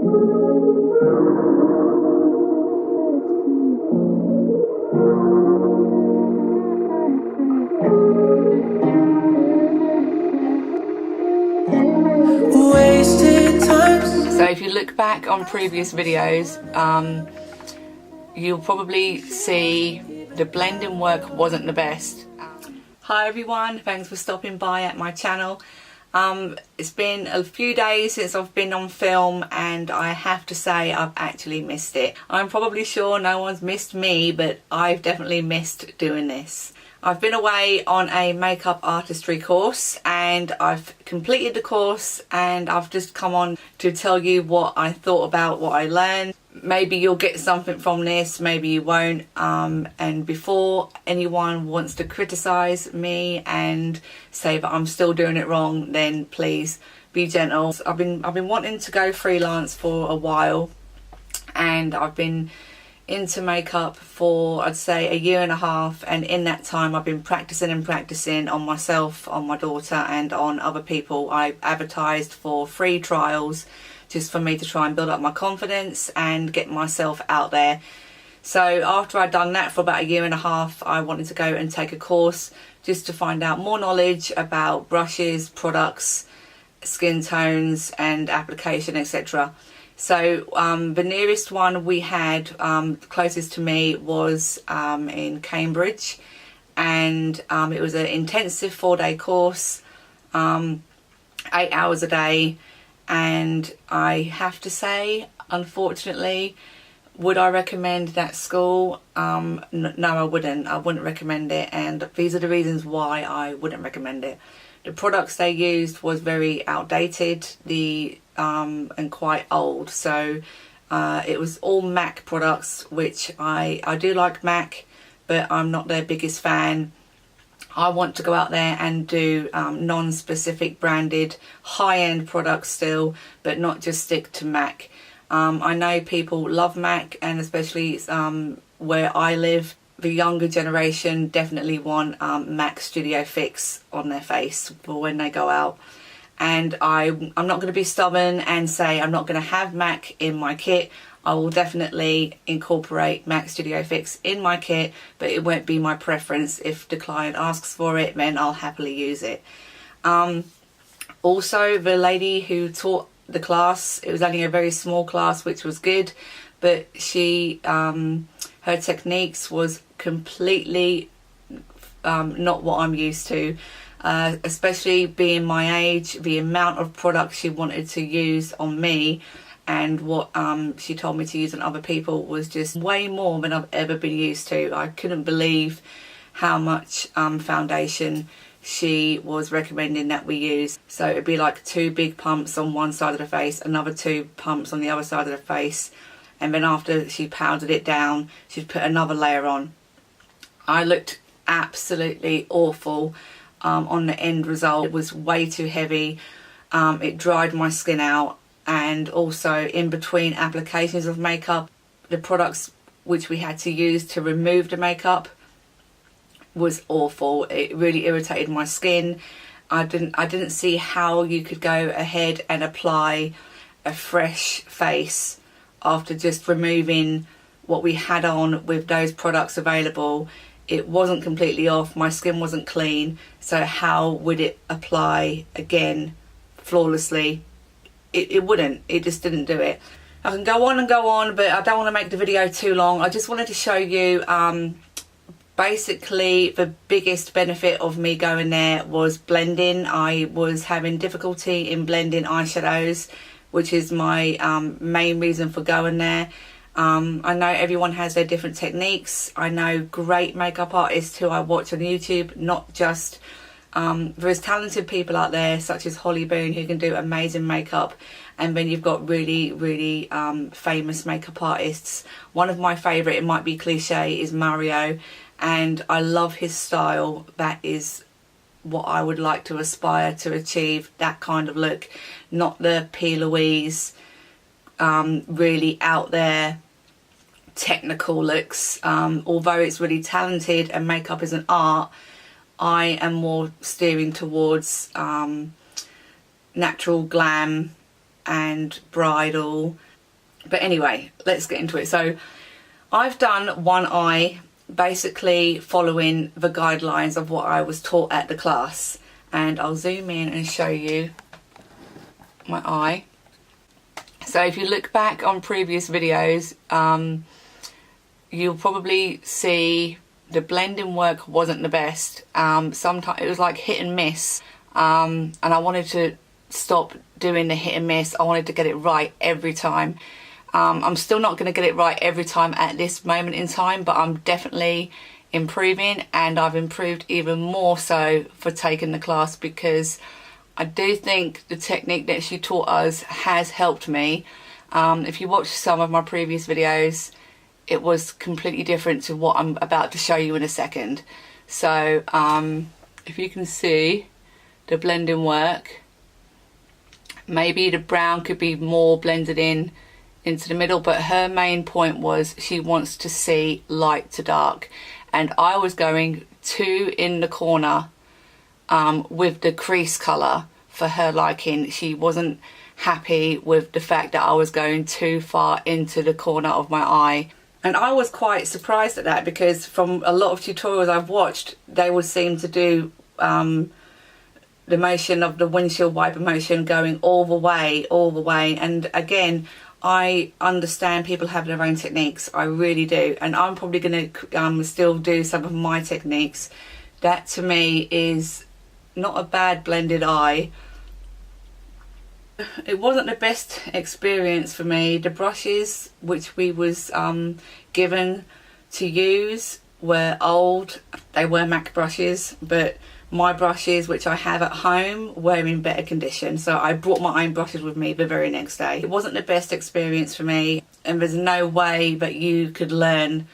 So if you look back on previous videos, you'll probably see the blending work wasn't the best. Hi everyone, thanks for stopping by at my channel. It's been a few days since I've been on film, and I have to say I've actually missed it. I'm probably sure no one's missed me, but I've definitely missed doing this. I've been away on a makeup artistry course and I've completed the course, and I've just come on to tell you what I thought about what I learned. Maybe you'll get something from this, maybe you won't. And before anyone wants to criticize me and say that I'm still doing it wrong, then please be gentle. I've been wanting to go freelance for a while, and I've been into makeup for, I'd say, a year and a half, and in that time I've been practicing and practicing on myself, on my daughter, and on other people. I advertised for free trials just for me to try and build up my confidence and get myself out there. So after I'd done that for about a year and a half, I wanted to go and take a course just to find out more knowledge about brushes, products, skin tones and application, etc. So the nearest one we had, closest to me, was in Cambridge, and it was an intensive 4-day course, 8 hours a day, and I have to say, unfortunately, would I recommend that school? No, I wouldn't. I wouldn't recommend it, and these are the reasons why I wouldn't recommend it. The products they used was very outdated, and quite old. So it was all MAC products, which I do like MAC, but I'm not their biggest fan. I want to go out there and do non-specific branded high-end products still, but not just stick to MAC. I know people love MAC, and especially where I live, the younger generation definitely want MAC Studio Fix on their face for when they go out. And I'm not going to be stubborn and say I'm not going to have MAC in my kit. I will definitely incorporate MAC Studio Fix in my kit, but it won't be my preference. If the client asks for it, then I'll happily use it. Also, the lady who taught the class, it was only a very small class, which was good, but she her techniques was completely not what I'm used to. Especially being my age, the amount of products she wanted to use on me and what she told me to use on other people was just way more than I've ever been used to. I couldn't believe how much foundation she was recommending that we use. So it'd be like 2 big pumps on one side of the face, another 2 pumps on the other side of the face, and then after she powdered it down, she'd put another layer on. I looked absolutely awful. On the end result, it was way too heavy. It dried my skin out, and also in between applications of makeup, the products which we had to use to remove the makeup was awful. It really irritated my skin. I didn't see how you could go ahead and apply a fresh face after just removing what we had on with those products available. It wasn't completely off, my skin wasn't clean, so how would it apply again flawlessly? It wouldn't. It just didn't do it. I can go on and go on, but I don't want to make the video too long. I just wanted to show you basically the biggest benefit of me going there was blending. I was having difficulty in blending eyeshadows, which is my main reason for going there. I know everyone has their different techniques. I know great makeup artists who I watch on YouTube, not just there's talented people out there such as Holly Boone who can do amazing makeup, and then you've got really famous makeup artists. One of my favourite, it might be cliche, is Mario, and I love his style. That is what I would like to aspire to achieve, that kind of look, not the P. Louise really out there technical looks. Although it's really talented and makeup is an art, I am more steering towards natural glam and bridal But anyway, let's get into it. So I've done one eye, basically following the guidelines of what I was taught at the class. And I'll zoom in and show you my eye. So if you look back on previous videos, you'll probably see the blending work wasn't the best. Sometimes it was like hit and miss, and I wanted to stop doing the hit and miss. I wanted to get it right every time. I'm still not going to get it right every time at this moment in time, but I'm definitely improving, and I've improved even more so for taking the class, because I do think the technique that she taught us has helped me. If you watch some of my previous videos, it was completely different to what I'm about to show you in a second. So if you can see the blending work, maybe the brown could be more blended in into the middle, but her main point was she wants to see light to dark, and I was going too in the corner with the crease colour for her liking. She wasn't happy with the fact that I was going too far into the corner of my eye, and I was quite surprised at that, because from a lot of tutorials I've watched, they would seem to do the motion of the windshield wiper motion going all the way, and again, I understand people have their own techniques, I really do, and I'm probably going to still do some of my techniques. That to me is not a bad blended eye. It wasn't the best experience for me. The brushes which we was given to use were old. They were MAC brushes, but my brushes which I have at home were in better condition, so I brought my own brushes with me the very next day. It wasn't the best experience for me, and there's no way that you could learn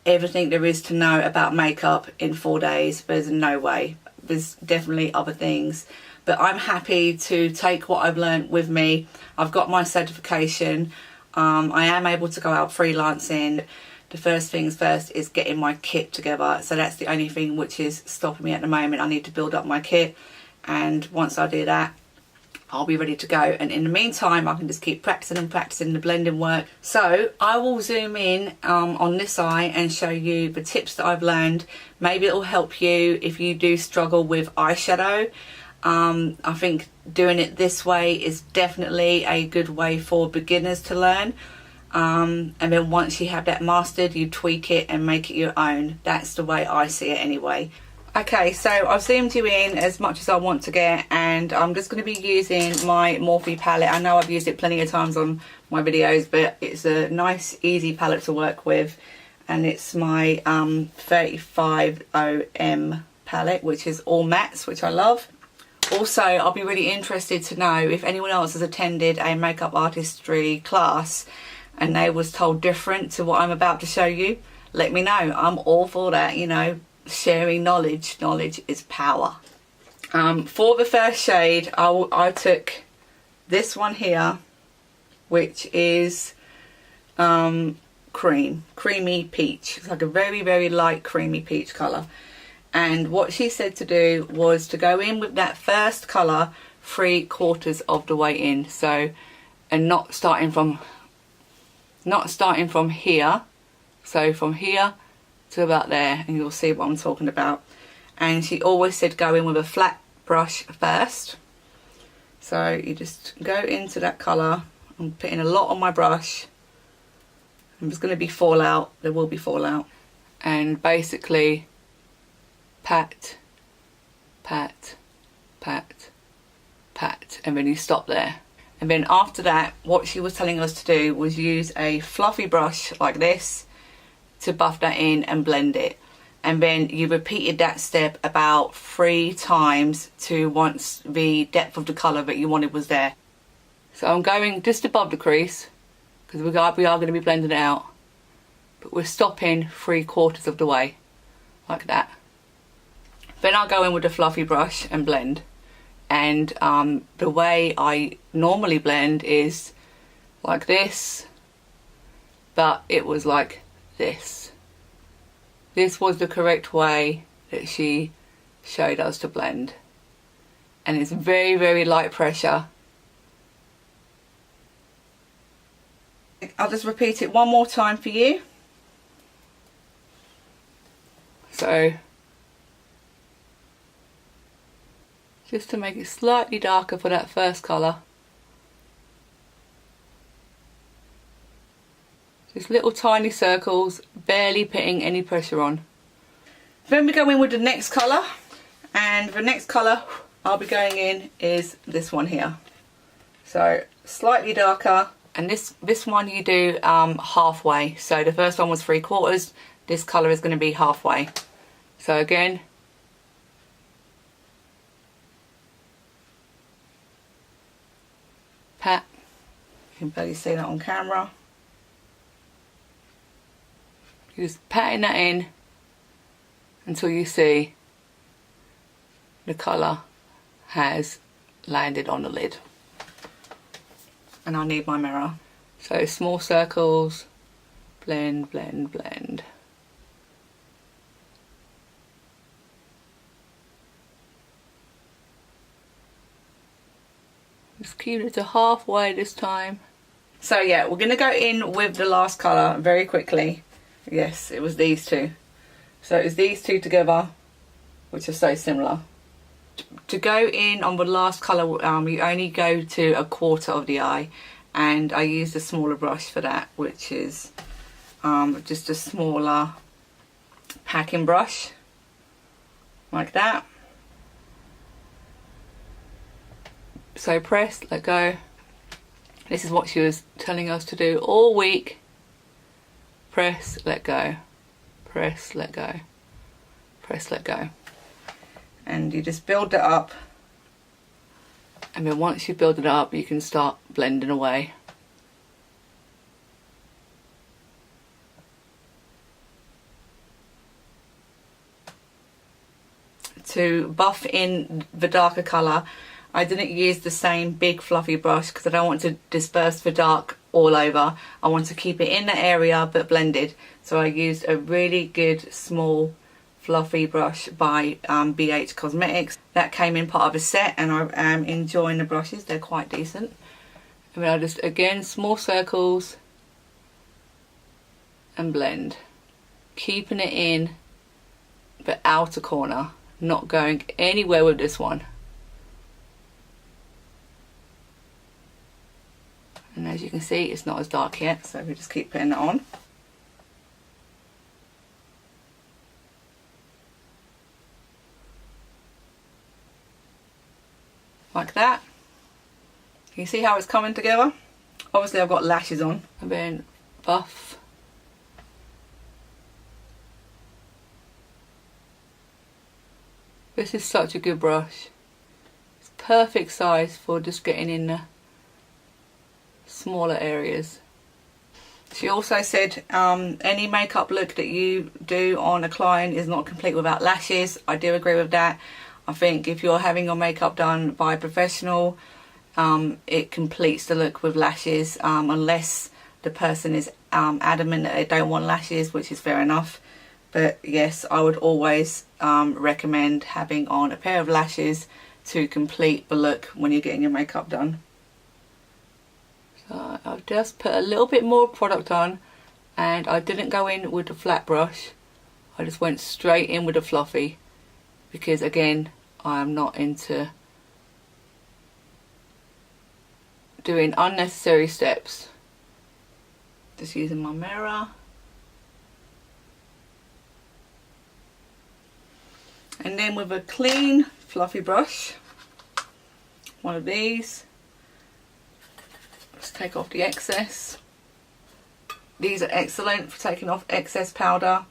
everything there is to know about makeup in 4 days. There's no way. There's definitely other things, but I'm happy to take what I've learned with me. I've got my certification. I am able to go out freelancing. The first things first is getting my kit together, so that's the only thing which is stopping me at the moment. I need to build up my kit, and once I do that, I'll be ready to go, and in the meantime I can just keep practicing and practicing the blending work. So I will zoom in on this eye and show you the tips that I've learned. Maybe it'll help you if you do struggle with eyeshadow. I think doing it this way is definitely a good way for beginners to learn. And then once you have that mastered, you tweak it and make it your own. That's the way I see it anyway. Okay, so I've zoomed you in as much as I want to get, and I'm just going to be using my Morphe palette. I know I've used it plenty of times on my videos, but it's a nice easy palette to work with, and it's my 35OM palette, which is all mattes, which I love. Also, I'll be really interested to know if anyone else has attended a makeup artistry class and they was told different to what I'm about to show you. Let me know. I'm all for that, you know, sharing knowledge. Knowledge is power. For the first shade, I took this one here, which is creamy peach. It's like a very, very light creamy peach colour. And what she said to do was to go in with that first colour 3/4 of the way in. So, and not starting from here. So from here to about there, and you'll see what I'm talking about. And she always said go in with a flat brush first. So you just go into that colour. I'm putting a lot on my brush. There's going to be fallout. There will be fallout. And basically pat, pat, pat, pat, and then you stop there. And then after that, what she was telling us to do was use a fluffy brush like this to buff that in and blend it. And then you repeated that step about 3 times to once the depth of the colour that you wanted was there. So I'm going just above the crease, because we are going to be blending it out. But we're stopping 3/4 of the way, like that. Then I'll go in with the fluffy brush and blend. And the way I normally blend is like this, but it was like this. This was the correct way that she showed us to blend, and it's very, very light pressure. I'll just repeat it one more time for you. So just to make it slightly darker for that first colour. Just little tiny circles, barely putting any pressure on. Then we go in with the next colour, and the next colour I'll be going in is this one here. So slightly darker, and this one you do halfway. So the first one was 3/4, this colour is going to be halfway. So again, pat, you can barely see that on camera. You're just patting that in until you see the colour has landed on the lid. And I need my mirror. So small circles, blend, blend, blend. Just keep it to halfway this time. So yeah, we're going to go in with the last colour very quickly. Yes, it was these two. So it's these two together, which are so similar. To go in on the last colour, you only go to 1/4 of the eye, and I used a smaller brush for that, which is just a smaller packing brush, like that. So press, let go. This is what she was telling us to do all week. Press, let go. Press, let go. Press, let go. And you just build it up, and then once you build it up you can start blending away. To buff in the darker colour, I didn't use the same big fluffy brush because I don't want to disperse the dark all over. I want to keep it in the area but blended. So I used a really good small fluffy brush by BH Cosmetics. That came in part of a set, and I am enjoying the brushes. They're quite decent. And then I just, again, small circles and blend. Keeping it in the outer corner, not going anywhere with this one. And as you can see, it's not as dark yet, so we just keep putting it on. Like that. Can you see how it's coming together? Obviously I've got lashes on. And then buff. This is such a good brush. It's perfect size for just getting in the smaller areas. She also said any makeup look that you do on a client is not complete without lashes. I do agree with that. I think if you're having your makeup done by a professional, it completes the look with lashes, unless the person is adamant that they don't want lashes, which is fair enough. But yes, I would always recommend having on a pair of lashes to complete the look when you're getting your makeup done. So I've just put a little bit more product on, and I didn't go in with the flat brush. I just went straight in with the fluffy, because again, I am not into doing unnecessary steps. Just using my mirror. And then with a clean fluffy brush, one of these, just take off the excess. These are excellent for taking off excess powder.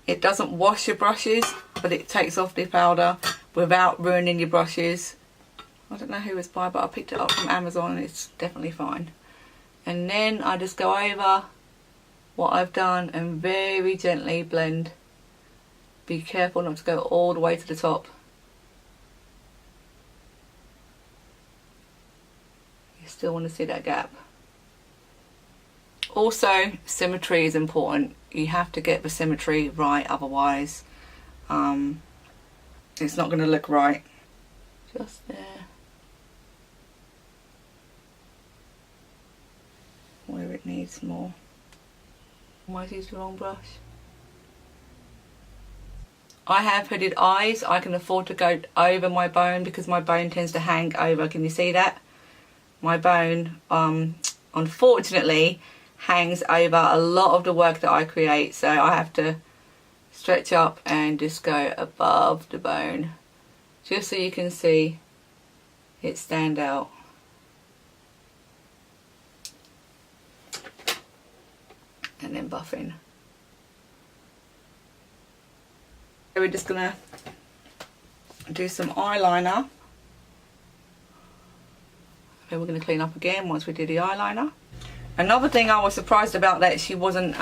It doesn't wash your brushes, but it takes off the powder without ruining your brushes. I don't know who it's by, but I picked it up from Amazon and it's definitely fine. And then I just go over what I've done and very gently blend. Be careful not to go all the way to the top. You still want to see that gap. Also, symmetry is important. You have to get the symmetry right, otherwise it's not going to look right. Just there, where it needs. needs more. Might use the wrong brush. I have hooded eyes. I can afford to go over my bone because my bone tends to hang over. Can you see that? My bone, unfortunately, hangs over a lot of the work that I create. So I have to stretch up and just go above the bone. Just so you can see it stand out. And then buff in. So we're just gonna do some eyeliner. Then we're gonna clean up again once we do the eyeliner. Another thing I was surprised about that she wasn't,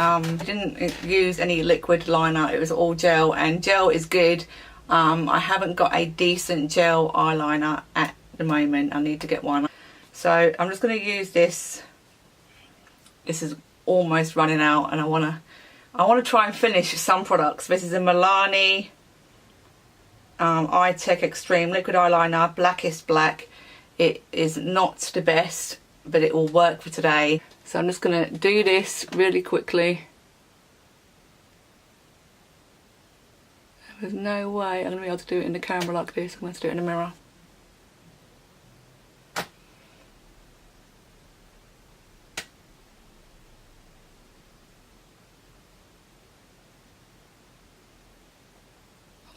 didn't use any liquid liner. It was all gel, and gel is good. I haven't got a decent gel eyeliner at the moment. I need to get one. So I'm just gonna use this. This is almost running out, and I wanna try and finish some products. This is a Milani iTech Extreme liquid eyeliner, blackest black. It is not the best, but it will work for today. So I'm just gonna do this really quickly. There's no way I'm gonna be able to do it in the camera like this. I'm gonna have to do it in the mirror.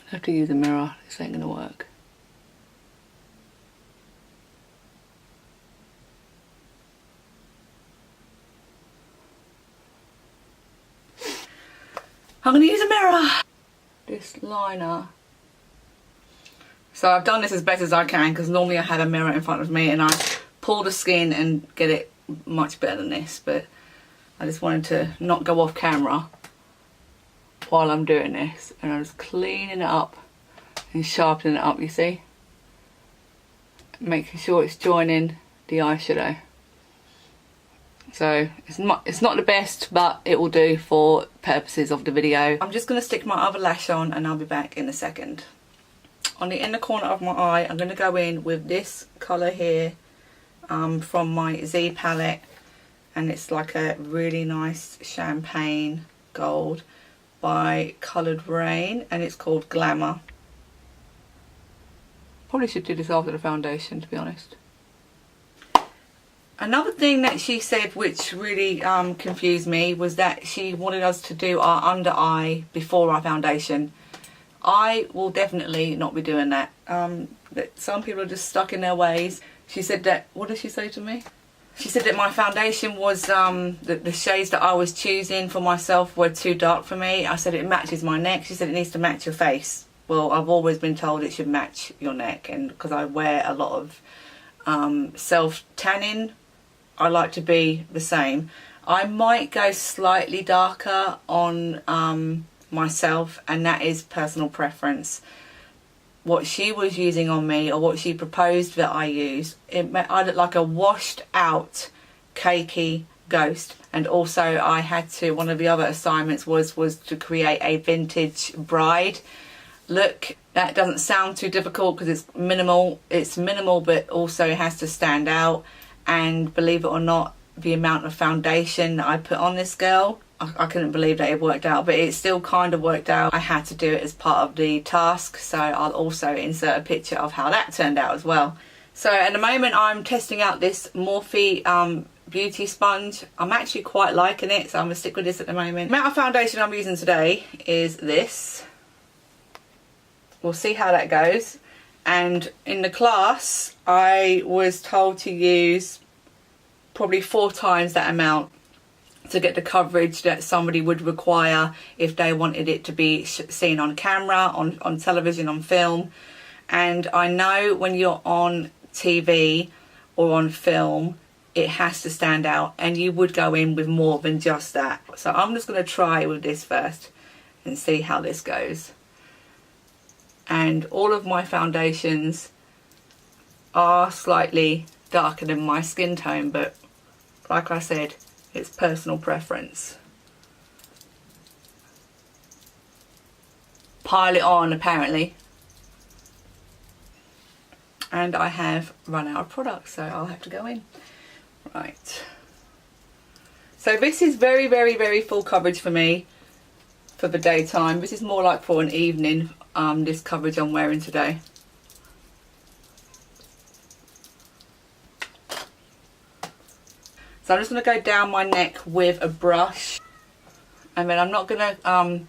I have to use a mirror, this ain't gonna work. I'm gonna use a mirror! This liner. So I've done this as best as I can because normally I have a mirror in front of me and I pull the skin and get it much better than this, but I just wanted to not go off camera while I'm doing this, and I'm just cleaning it up and sharpening it up, you see, making sure it's joining the eyeshadow. So it's not the best, but it will do for purposes of the video. I'm just going to stick my other lash on and I'll be back in a second. On the inner corner of my eye, I'm going to go in with this colour here from my Z palette, and it's like a really nice champagne gold by Coloured Rain, and it's called Glamour. Probably should do this after the foundation, to be honest. Another thing that she said which really confused me was that she wanted us to do our under eye before our foundation. I will definitely not be doing that. Some people are just stuck in their ways. She said that, what did she say to me? She said that my foundation was, the shades that I was choosing for myself were too dark for me. I said it matches my neck. She said it needs to match your face. Well, I've always been told it should match your neck, and because I wear a lot of self-tanning, I like to be the same. I might go slightly darker on myself, and that is personal preference. What she was using on me, or what she proposed that I use, I look like a washed out cakey ghost. And also I had to, one of the other assignments was to create a vintage bride look. That doesn't sound too difficult because it's minimal, but also it has to stand out. And believe it or not, the amount of foundation that I put on this girl, I couldn't believe that it worked out, but it still kind of worked out. I had to do it as part of the task, so I'll also insert a picture of how that turned out as well. So at the moment I'm testing out this Morphe beauty sponge. I'm actually quite liking it, so I'm going to stick with this at the moment. The amount of foundation I'm using today is this. We'll see how that goes. And in the class I was told to use probably 4 times that amount to get the coverage that somebody would require if they wanted it to be seen on camera, on television, on film. And I know when you're on TV or on film, it has to stand out, and you would go in with more than just that. So I'm just going to try with this first and see how this goes. And all of my foundations are slightly darker than my skin tone, but like I said, it's personal preference. Pile it on, apparently. And I have run out of product, so I'll have to go in. Right. So this is very, very, very full coverage for me for the daytime. This is more like for an evening, this coverage I'm wearing today. So I'm just going to go down my neck with a brush, and then I'm not going to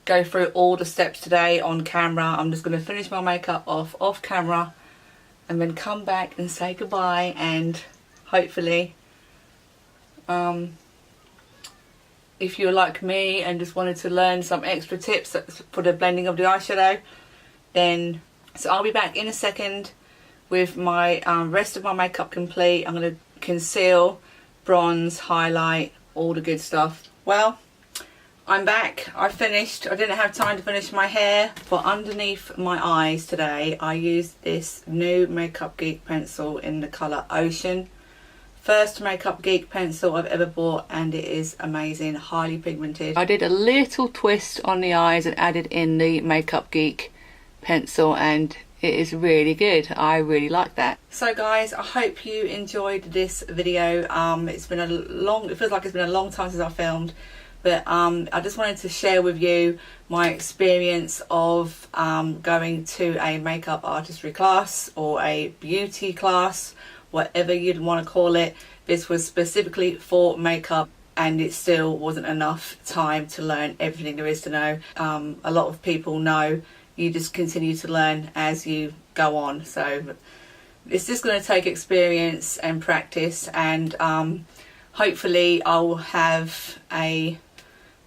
go through all the steps today on camera. I'm just going to finish my makeup off camera and then come back and say goodbye, and hopefully if you're like me and just wanted to learn some extra tips for the blending of the eyeshadow, then so I'll be back in a second with my rest of my makeup complete. I'm going to conceal, bronze, highlight, all the good stuff. Well, I'm back. I finished. I didn't have time to finish my hair. For underneath my eyes today, I used this new Makeup Geek pencil in the colour Ocean. First Makeup Geek pencil I've ever bought, and it is amazing, highly pigmented. I did a little twist on the eyes and added in the Makeup Geek pencil, and it is really good. I really like that. So guys, I hope you enjoyed this video. It's been it feels like it's been a long time since I filmed, but I just wanted to share with you my experience of going to a makeup artistry class or a beauty class, whatever you'd want to call it. This was specifically for makeup, and it still wasn't enough time to learn everything there is to know. A lot of people know you just continue to learn as you go on, so it's just going to take experience and practice, and hopefully I'll have a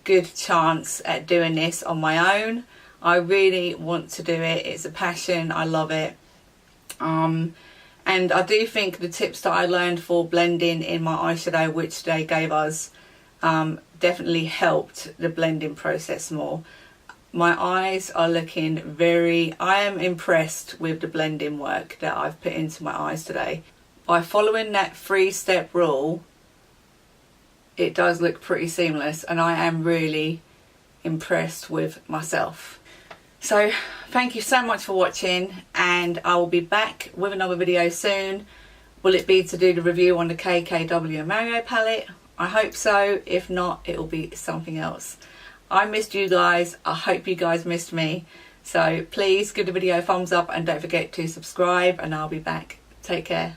good chance at doing this on my own. I really want to do it. It's a passion. I love it. And I do think the tips that I learned for blending in my eyeshadow, which they gave us, definitely helped the blending process more. My eyes are looking I am impressed with the blending work that I've put into my eyes today. By following that 3-step rule, it does look pretty seamless, and I am really impressed with myself. So thank you so much for watching, and I will be back with another video soon. Will it be to do the review on the KKW Mario palette? I hope so. If not, it will be something else. I missed you guys. I hope you guys missed me. So please give the video a thumbs up, and don't forget to subscribe, and I'll be back. Take care.